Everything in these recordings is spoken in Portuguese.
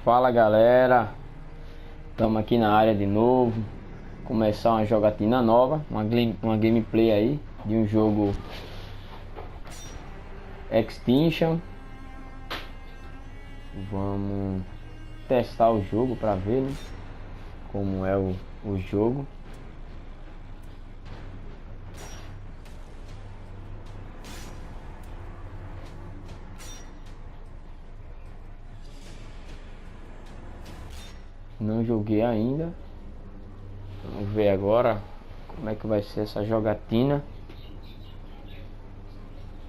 Fala galera, estamos aqui na área de novo. Começar uma jogatina nova, uma gameplay aí de um jogo Extinction. Vamos testar o jogo para ver, né, como é o jogo. Não joguei ainda. Vamos ver agora como é que vai ser essa jogatina.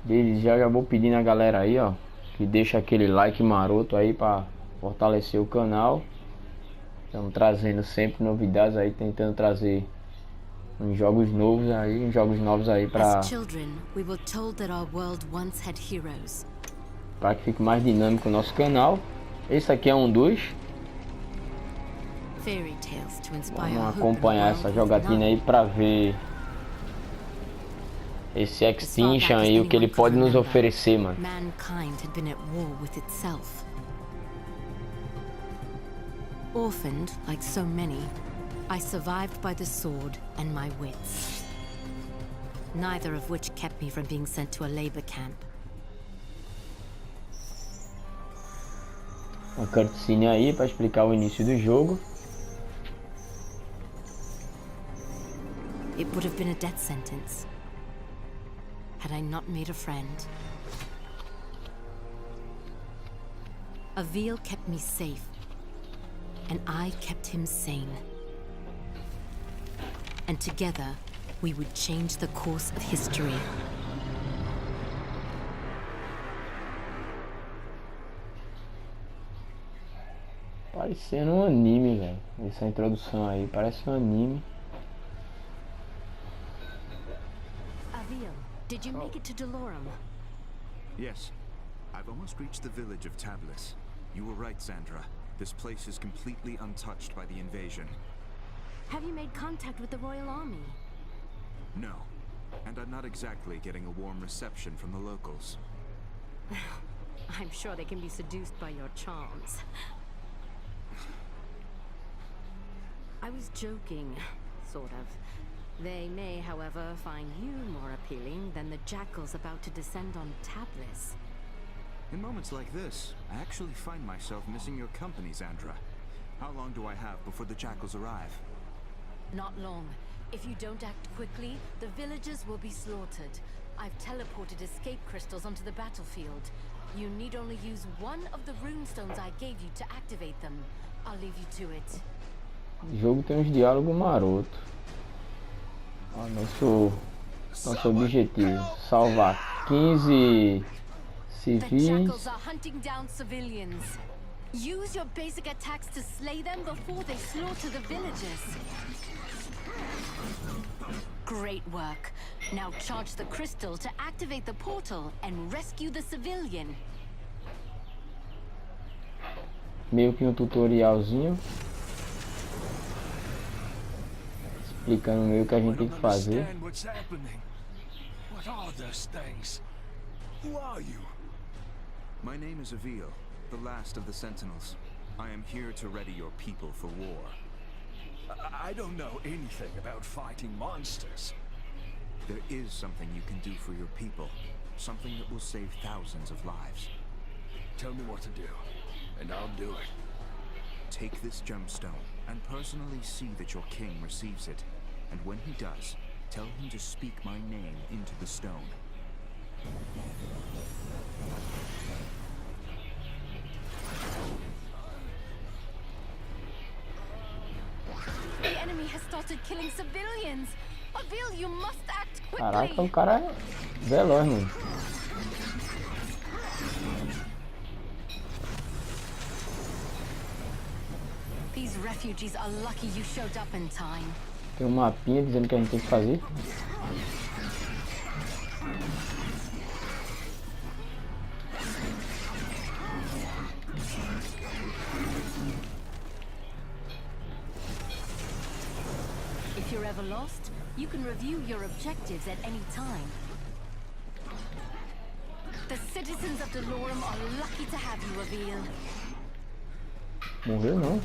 Desde já vou pedindo a galera aí, ó, que deixa aquele like maroto aí para fortalecer o canal. Estamos trazendo sempre novidades aí, tentando trazer uns jogos novos aí para que fique mais dinâmico o nosso canal. Esse aqui é um dos. Vamos acompanhar essa jogatina aí para ver esse Extinction aí, o que ele pode nos oferecer, mano. Orphaned like so many, I survived by the sword and my wits, neither of which kept me from being sent to a labor camp. Uma cutscene aí para explicar o início do jogo. It would have been a death sentence had I not made a friend. Avil kept me safe, and I kept him sane. And together, we would change the course of history. Parecendo um anime, velho. Essa introdução aí parece um anime. Avil, did you make it to Delorum? Yes. I've almost reached the village of Tablis. You were right, Sandra. This place is completely untouched by the invasion. Have you made contact with the Royal Army? No. And I'm not exactly getting a warm reception from the locals. I'm sure they can be seduced by your charms. I was joking, sort of. They may, however, find you more appealing than the jackals about to descend on Tablis. In moments like this, I actually find myself missing your company, Sandra. How long do I have before the jackals arrive? Not long. If you don't act quickly, the villagers will be slaughtered. I've teleported escape crystals onto the battlefield. You need only use one of the runestones I gave you to activate them. I'll leave you to it. O jogo tem uns diálogos marotos. Ó, nosso objetivo: salvar 15 The civis. jackals are hunting down civilians. Use your basic attacks to slay them before they slaughter the villagers. Great work. Now charge the crystal to activate the portal and rescue the civilian. Meio que um tutorialzinho explicando meio que a gente tem que fazer. What are those things? Who are you? My name is Avil, the last of the Sentinels. I am here to ready your people for war. I don't know anything about fighting monsters. There is something you can do for your people. Something that will save thousands of lives. Tell me what to do, and I'll do it. Take this gemstone and personally see that your king receives it. And when he does, tell him to speak my name into the stone. The enemy has started killing civilians. Avil, you must act quickly. Caraca, o cara é veloz, mano. These refugees are lucky you showed up in time. Tem um mapinha dizendo que a gente tem que fazer. If you're ever lost, you can review your objectives at any time. The citizens of Delorum are lucky to have you, Avil. Morreu não.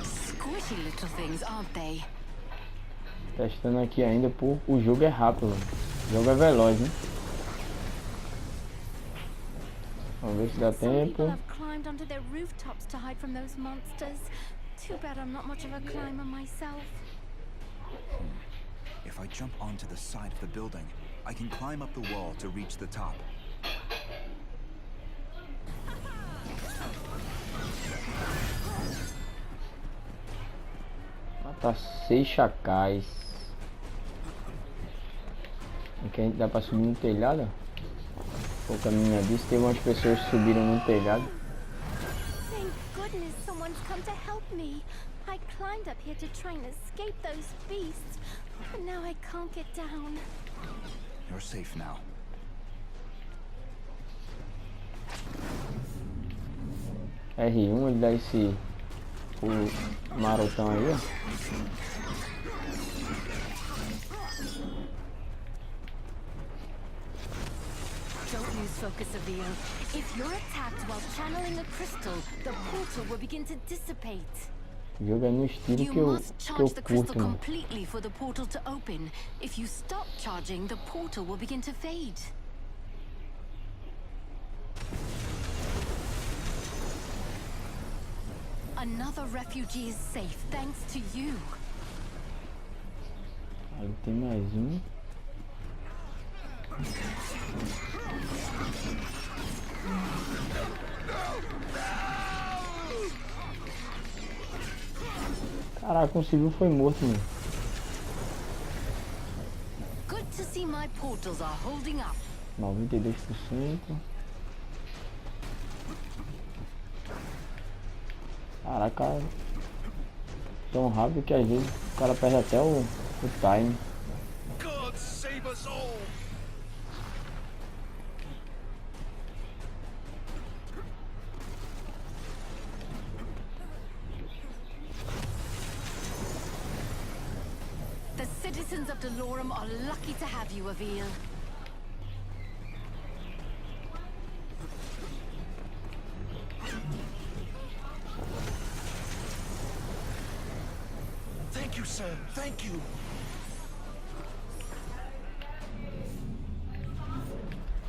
Squishy little things, aren't they? Testando aqui ainda, pô. O jogo é rápido, mano. O jogo é veloz, né? Vamos ver se dá Some people tempo. have climbed onto their rooftops to hide from those monsters. Too bad I'm not much of a climber myself. If I jump onto the side of the building, I can climb up the wall to reach the top. Matar 6 chacais. Aqui dá pra subir no telhado. O caminho disse, teve umas pessoas que subiram no telhado. Thank goodness someone's come to help me. I climbed up here to try and escape those beasts, but now I can't get down. You're safe now. R1, ele dá esse... O marotão aí, ó. Don't lose focus, Avil. If you're attacked while channeling a crystal, the portal will begin to dissipate. O jogo é no estilo You que eu must charge the crystal curto, mano. completely for the portal to open. If you stop charging, the portal will begin to fade. Another refugee is safe thanks to you. Aí tem mais um. Caraca, um civil foi morto, mano. Good to see my portals are holding up. 92%. Caraca, tão rápido que às vezes o cara perde até o time. God save us all! The citizens of Delorum are lucky to have you, Avil. Thank you, sir. Thank you.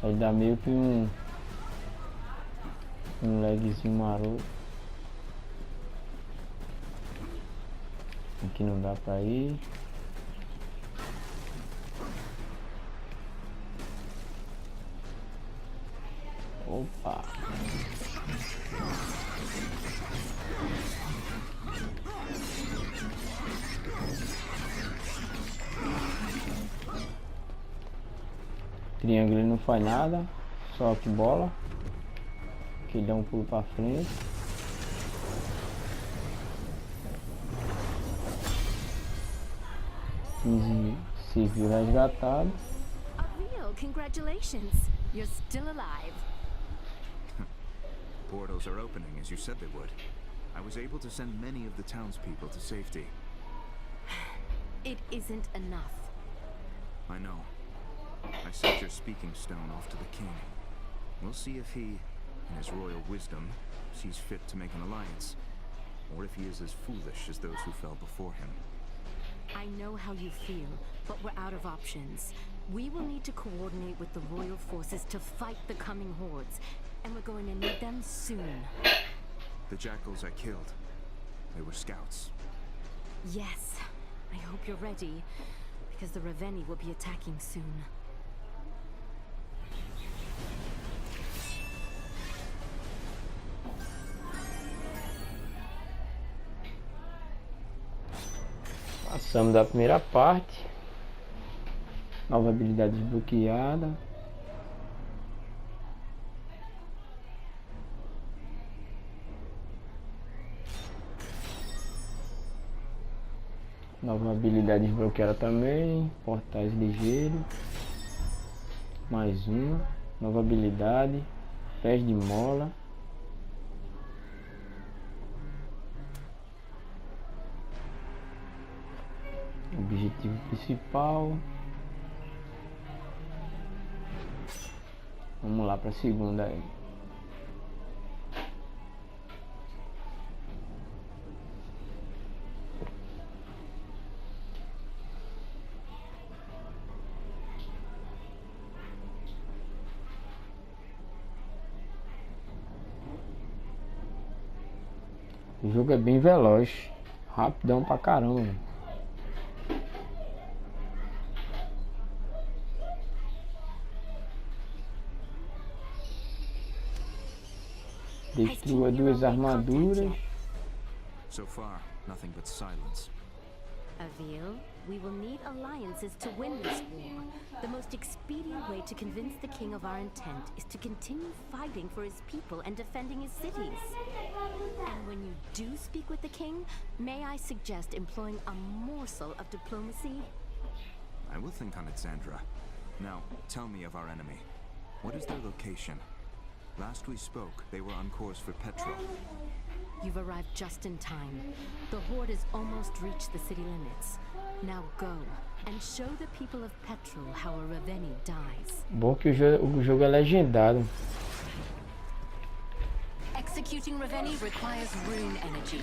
Aí dá meio que um lagzinho maroto. Aqui não dá pra ir. Opa! Triângulo não faz nada, só que bola. Que dá um pulo pra frente. Civil resgatado. Avil, congratulations. You're still alive. Portals are opening as you said they would. I was able to send many of the townspeople to safety. It isn't enough. I know. I sent your speaking stone off to the king. We'll see if he, in his royal wisdom, sees fit to make an alliance, or if he is as foolish as those who fell before him. I know how you feel, but we're out of options. We will need to coordinate with the royal forces to fight the coming hordes, and we're going to need them soon. The jackals I killed, they were scouts. Yes, I hope you're ready, because the Raveni will be attacking soon. Passamos da primeira parte. Nova habilidade desbloqueada. Nova habilidade desbloqueada também. Portais ligeiros. Mais uma. Nova habilidade. Pés de mola. Objetivo principal. Vamos lá pra segunda aí. O jogo é bem veloz, rapidão pra caramba. Destrua 2 armaduras. So far, nothing but silence. Avil, we will need alliances to win this war. The most expedient way to convince the king of our intent is to continue fighting for his people and defending his cities. And when you do speak with the king, may I suggest employing a morsel of diplomacy? I will think on it, Sandra. Now, tell me of our enemy. What is their location? Last we spoke, they were on course for Petrol. You've arrived just in time. The Horde has almost reached the city limits. Now go and show the people of Petrol how a Raveni dies. Bom que o jogo é legendado. Executing Raveni requires rune energy.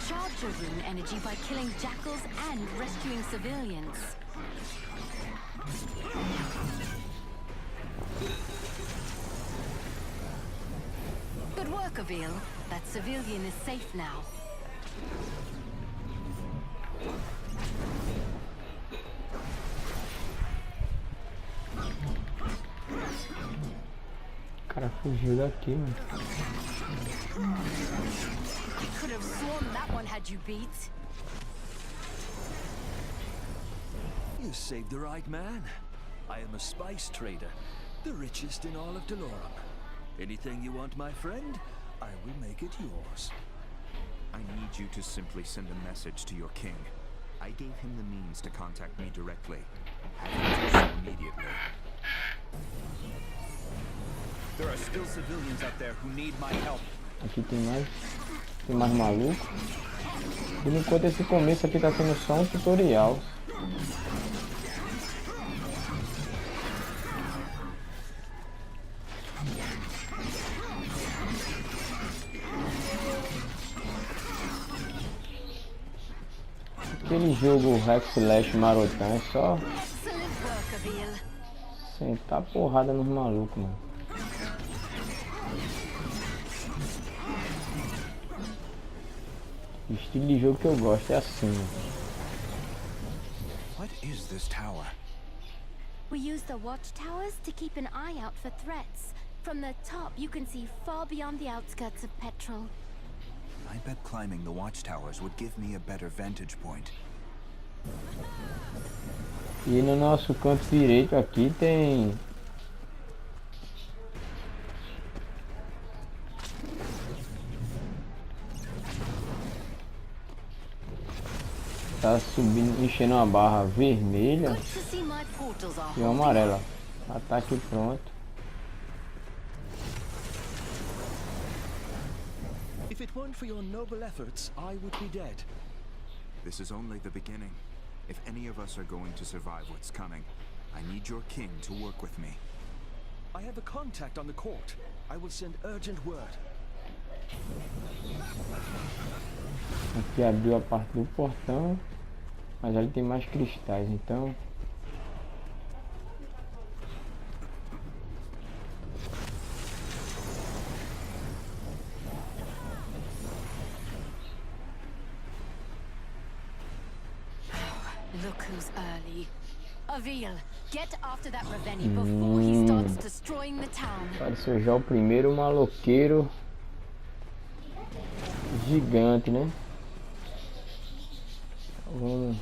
Charge your rune energy by killing jackals and rescuing civilians. Good work, Avil. That civilian is safe now. O cara fugiu daqui, mano. I could have sworn that one had you beat. You saved the right man. I am a spice trader, the richest in all of Delorum. Anything you want, my friend, I will make it yours. I need you to simply send a message to your king. I gave him the means to contact me directly. Have him do so immediately. There are still civilians out there who need my help. Aqui tem mais maluco. Por enquanto esse começo aqui tá sendo só um tutorial. Aquele jogo Hack/Slash marotão é só Excellent work, Avil. sentar porrada nos malucos, mano. O estilo de jogo que eu gosto é assim. What is this tower? We use the watchtowers to keep an eye out for threats. From the top, you can see far beyond the outskirts of Petrol. I bet climbing the watchtowers would give me a better vantage point. E no nosso canto direito aqui tem tá subindo, enchendo uma barra vermelha Good to see my portals are e uma amarela. Ataque pronto. If it weren't for your noble efforts, I would be dead. This is only the beginning. If any of us are going to survive what's coming, I need your king to work with me. I have a contact on the court. I will send urgent word. Aqui abriu a parte do portão, mas ali tem mais cristais, então Look who's early. Avil, get after that Raveni before he starts destroying the town. apareceu já o primeiro maloqueiro gigante, né? Vamos.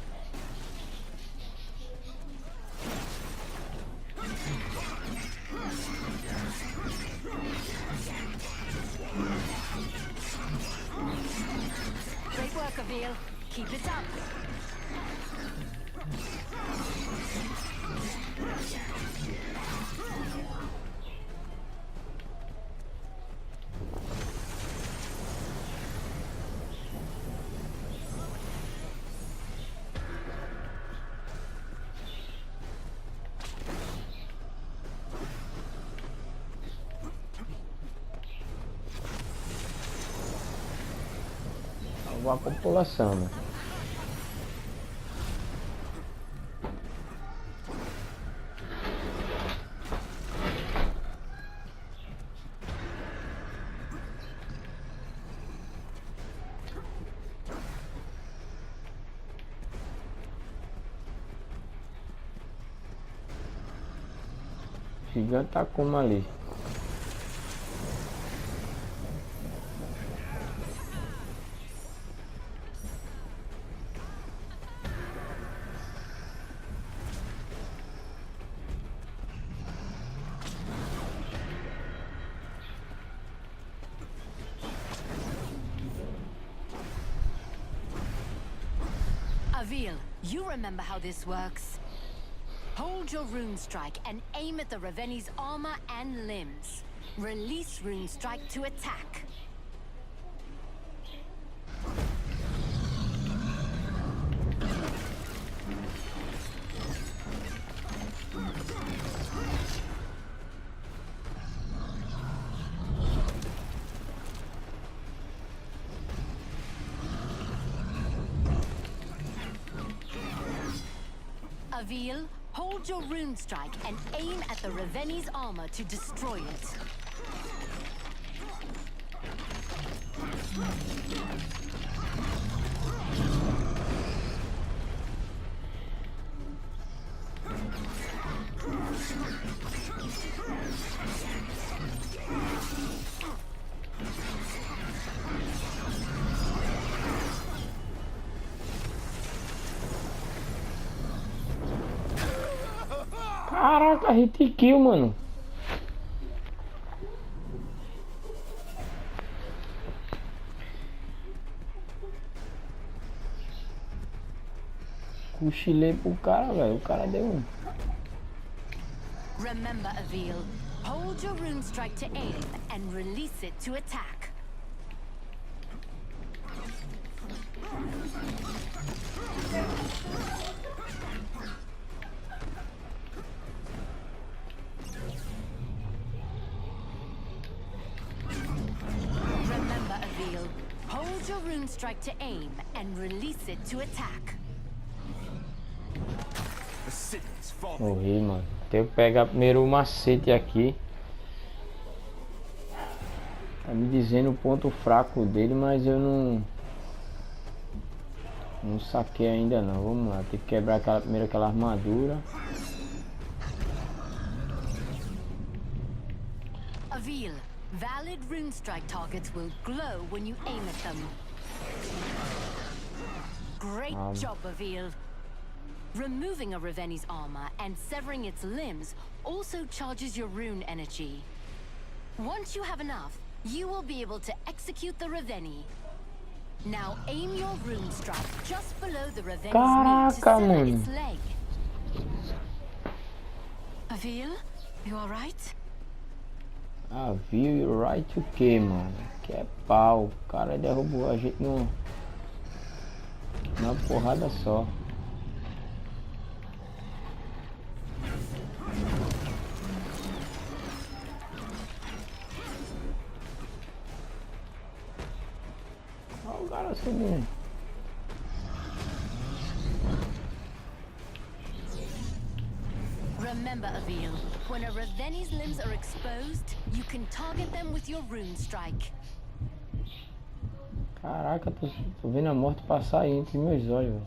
Great work, Avil. Keep it up. salvar a população, né? O gigante tá como ali. Avil, you remember how this works. Hold your rune strike and aim at the Raveni's armor and limbs. Release rune strike to attack. Avil, hold your rune strike and aim at the Raveni's armor to destroy it. Caraca, hit kill, mano. Cochilei pro cara, velho. O cara deu um. Remember, Avil, hold your rune strike to aim and release it to attack. Remember, Avil, hold your rune strike to aim and release it to attack. The city's falling. Morri, mano. Tenho que pegar primeiro o macete aqui. Tá me dizendo o ponto fraco dele, mas eu não saquei ainda não. Vamos lá, tem que quebrar primeiro aquela armadura. Avil, valid rune strike targets will glow when you aim at them. Great job, Avil. Removing a Raveni's armor and severing its limbs also charges your rune energy. Once you have enough, you will be able to execute the Raveni. Now aim your rune strike just below the Raveni's knee to Caraca, sever mano. its leg. Avil, you alright? Viu right o que, mano? Que é pau. O cara derrubou a gente numa porrada só. Olha o cara subindo. Remember, Avil, when a Raveni's limbs are exposed, you can target them with your rune strike. Caraca, tô vendo a morte passar aí entre meus olhos, velho.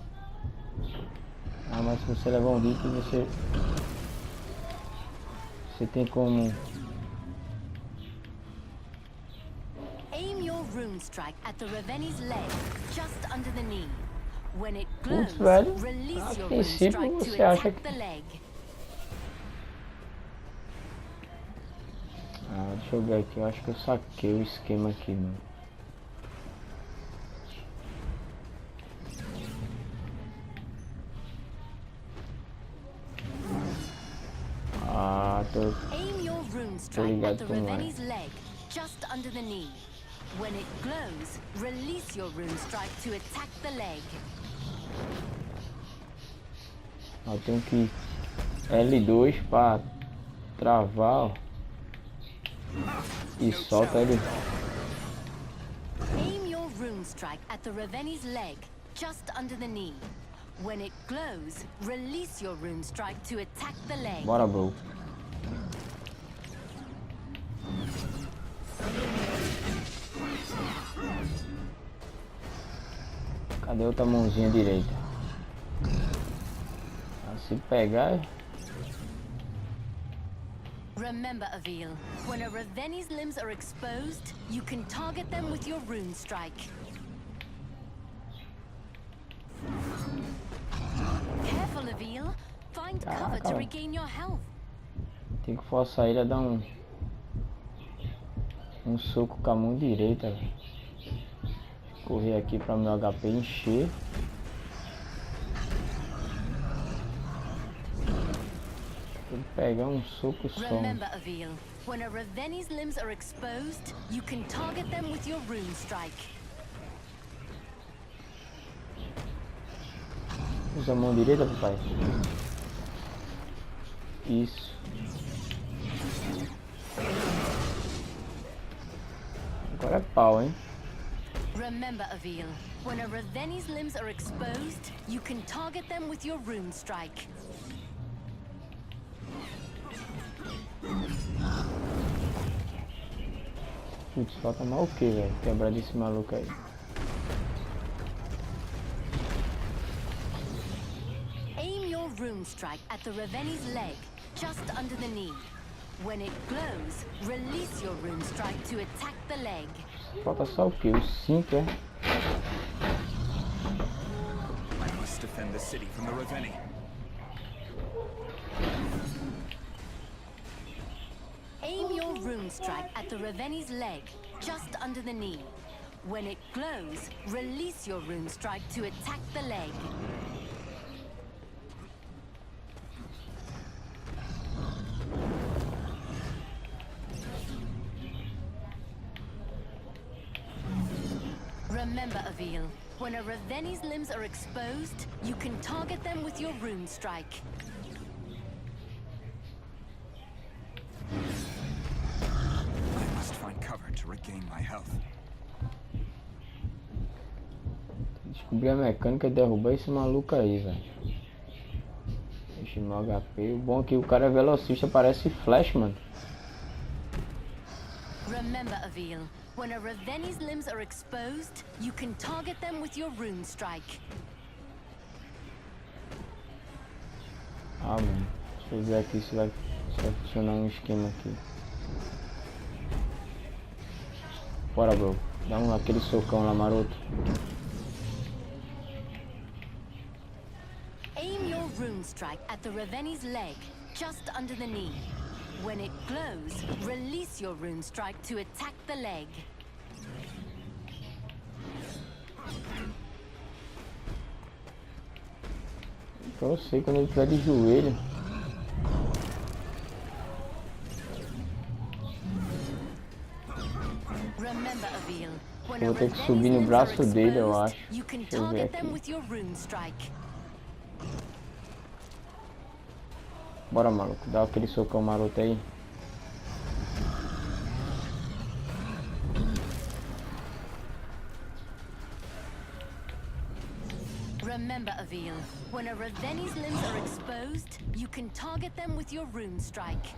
Ah, mas se você levar um hit, você tem como... Aim your rune strike at the Raveni's leg, just under the knee. When it glows, Putz, velho. release your A rune princípio strike to você acha attack the leg. Ah, deixa eu ver aqui, eu acho que eu saquei o esquema aqui, mano. Ah, tô... Aim your rune strike ligado at the como é. Raveni's leg, just under the knee. When it glows, release your rune strike to attack the leg. Eu tenho que L2 pra travar, ó. E solta ele. Aim your rune strike at the Raveni's leg, just under the knee. When it glows, release your rune strike to attack the leg. Bora, bro. Cadê outra mãozinha direita? Se pegar... Remember, Avil, when a Raveni's limbs are exposed, you can target them with your rune strike. Careful, Avil. Find cover to regain your health. Tem que forçar ele a dar um soco com a mão direita. Correr aqui para meu HP encher. Tem que pegar um soco só. Remember, Avil, when a Raveni's limbs are exposed, you can target them with your rune strike. Usa a mão direita, papai. Isso. Agora é pau, hein? Remember, Avil, when a Raveni's limbs are exposed, you can target them with your rune strike. Putz, falta mal o que, velho? Quebrar desse maluco aí. Aim your rune strike at the Raveni's leg, just under the knee. When it glows, release your rune strike to attack the leg. Falta só o que? Os 5, é? I must defend the city from the Raveni. Aim your rune strike at the Raveni's leg, just under the knee. When it glows, release your rune strike to attack the leg. Remember, Avil, when a Raveni's limbs are exposed, you can target them with your rune strike. I must find cover to regain my health. Descobri a mecânica e derrubar esse maluco aí, velho. Deixa meu HP. O bom é que o cara é velocista, parece Flash, mano. Remember, Avil, when a Raveni's limbs are exposed, you can target them with your rune strike. Ah, mano. Deixa eu ver aqui se vai funcionar um esquema aqui. Bora, bro. Dá aquele socão lá, maroto. Aim your rune strike at the Raveni's leg, just under the knee. When it glows, release your rune strike to attack the leg. Eu sei quando ele tiver de joelho. Remember, Avil, when Eu a vou ter que Raveni's subir no limbs are braço dele, eu exposed, acho. you can Deixa eu ver target them aqui. with your rune strike. Bora, maluco. Dá aquele socão maroto aí. Remember, Avil, when a Raveni's limbs are exposed, you can target them with your rune strike.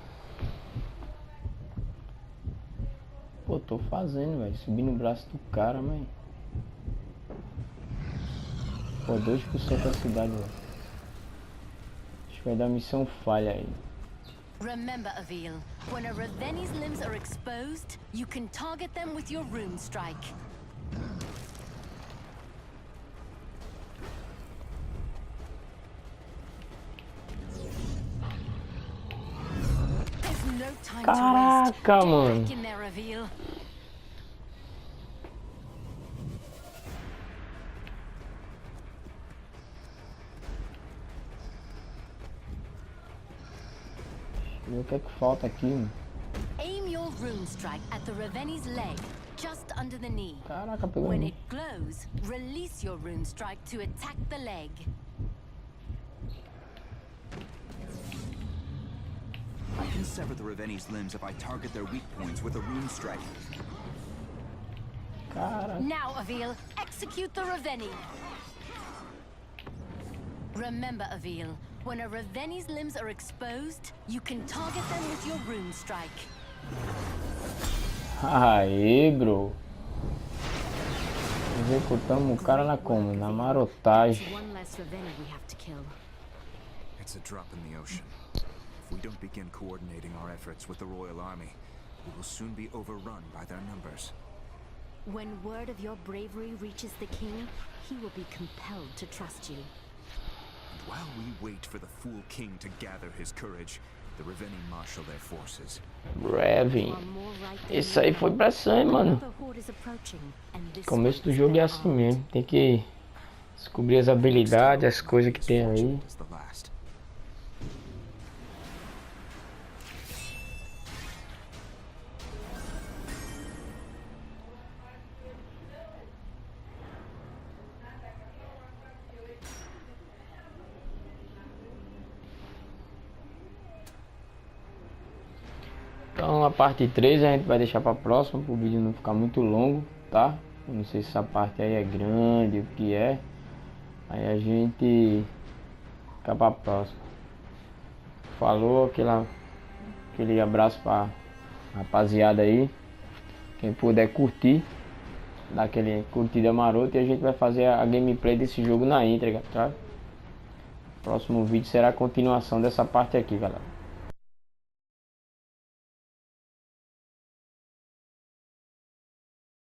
Pô, tô fazendo, velho. Subir no braço do cara, mãe. Pô, 2% da cidade, velho. Acho que vai dar missão falha aí. Remember, Avil, when a Raveni's limbs are exposed, you can target them with your rune strike. There's no time to waste. Caraca, Get mano. back in there, Avil. E o que é que falta aqui, mano? Aim your rune strike at the Raveni's leg, just under the knee. Caraca, pegou When em it glows, release your rune strike to attack the leg. I can sever the Raveni's limbs if I target their weak points with a rune strike. Caraca. Now, Avil, execute the Reveni. Remember, Avil, when a Reveni's limbs are exposed, you can target them with your rune strike. Aê, bro. Executamos o cara como? Na marotagem. One less Reveni we have to kill. It's a drop in the ocean. If we don't begin coordinating our efforts with the Royal Army, we will soon be overrun by their numbers. When word of your bravery reaches the king, he will be compelled to trust you. And while we wait for the fool king to gather his courage, the Reveni marshal their forces. Brevin. Isso aí foi pra sangue, mano. Começo do jogo é assim mesmo. Tem que descobrir as habilidades, as coisas que tem aí. Então a parte 3 a gente vai deixar para próxima, para o vídeo não ficar muito longo, tá? Eu não sei se essa parte aí é grande, o que é. Aí a gente fica para próxima. Falou, aquele abraço para rapaziada aí. Quem puder curtir, dá aquele curtida marota, e a gente vai fazer a gameplay desse jogo na íntegra, tá? Próximo vídeo será a continuação dessa parte aqui, galera.